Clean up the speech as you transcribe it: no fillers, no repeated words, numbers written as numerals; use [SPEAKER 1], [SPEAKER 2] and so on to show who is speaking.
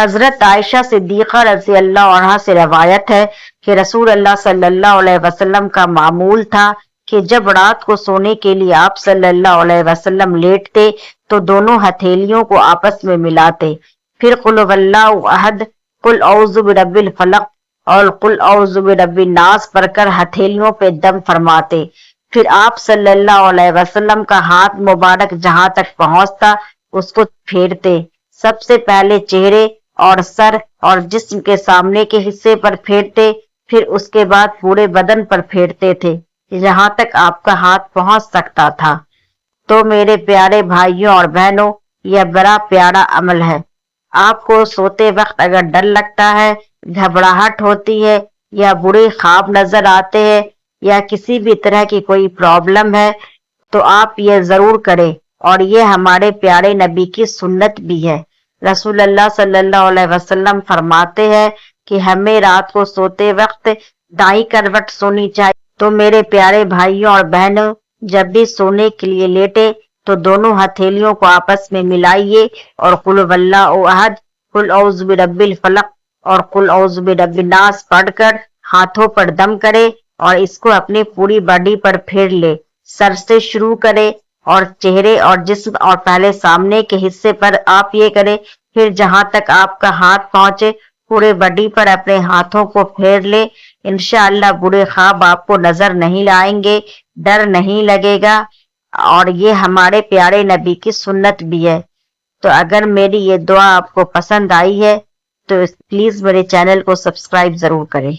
[SPEAKER 1] حضرت عائشہ صدیقہ رضی اللہ عنہا سے روایت ہے کہ رسول اللہ صلی اللہ علیہ وسلم کا معمول تھا کہ جب رات کو سونے کے لیے آپ صلی اللہ علیہ وسلم لیٹتے تو دونوں ہتھیلیوں کو آپس میں ملاتے، پھر قل هو اللہ احد، قل اعوذ برب الفلق اور قل اعوذ برب الناس پڑھ کر ہتھیلیوں پہ دم فرماتے، پھر آپ صلی اللہ علیہ وسلم کا ہاتھ مبارک جہاں تک پہنچتا اس کو پھیرتے، سب سے پہلے چہرے اور سر اور جسم کے سامنے کے حصے پر پھیرتے، پھر اس کے بعد پورے بدن پر پھیرتے تھے جہاں تک آپ کا ہاتھ پہنچ سکتا تھا۔ تو میرے پیارے بھائیوں اور بہنوں، یہ بڑا پیارا عمل ہے۔ آپ کو سوتے وقت اگر ڈر لگتا ہے، گھبراہٹ ہوتی ہے یا برے خواب نظر آتے ہیں یا کسی بھی طرح کی کوئی پرابلم ہے تو آپ یہ ضرور کریں، اور یہ ہمارے پیارے نبی کی سنت بھی ہے۔ رسول اللہ صلی اللہ علیہ وسلم فرماتے ہیں کہ ہمیں رات کو سوتے وقت دائیں کروٹ سونی چاہیے۔ تو میرے پیارے بھائیوں اور بہنوں، جب بھی سونے کے لیے لیٹے تو دونوں ہتھیلیوں کو آپس میں ملائیے اور قل هو اللہ احد، قل اعوذ برب الفلق اور قل اعوذ برب الناس پڑھ کر ہاتھوں پر دم کرے اور اس کو اپنی پوری باڈی پر پھیر لے۔ سر سے شروع کرے اور چہرے اور جسم اور پہلے سامنے کے حصے پر آپ یہ کرے، پھر جہاں تک آپ کا ہاتھ پہنچے پورے باڈی پر اپنے ہاتھوں کو پھیر لے۔ انشاءاللہ برے خواب آپ کو نظر نہیں آئیں گے، ڈر نہیں لگے گا، اور یہ ہمارے پیارے نبی کی سنت بھی ہے۔ تو اگر میری یہ دعا آپ کو پسند آئی ہے تو پلیز میرے چینل کو سبسکرائب ضرور کریں۔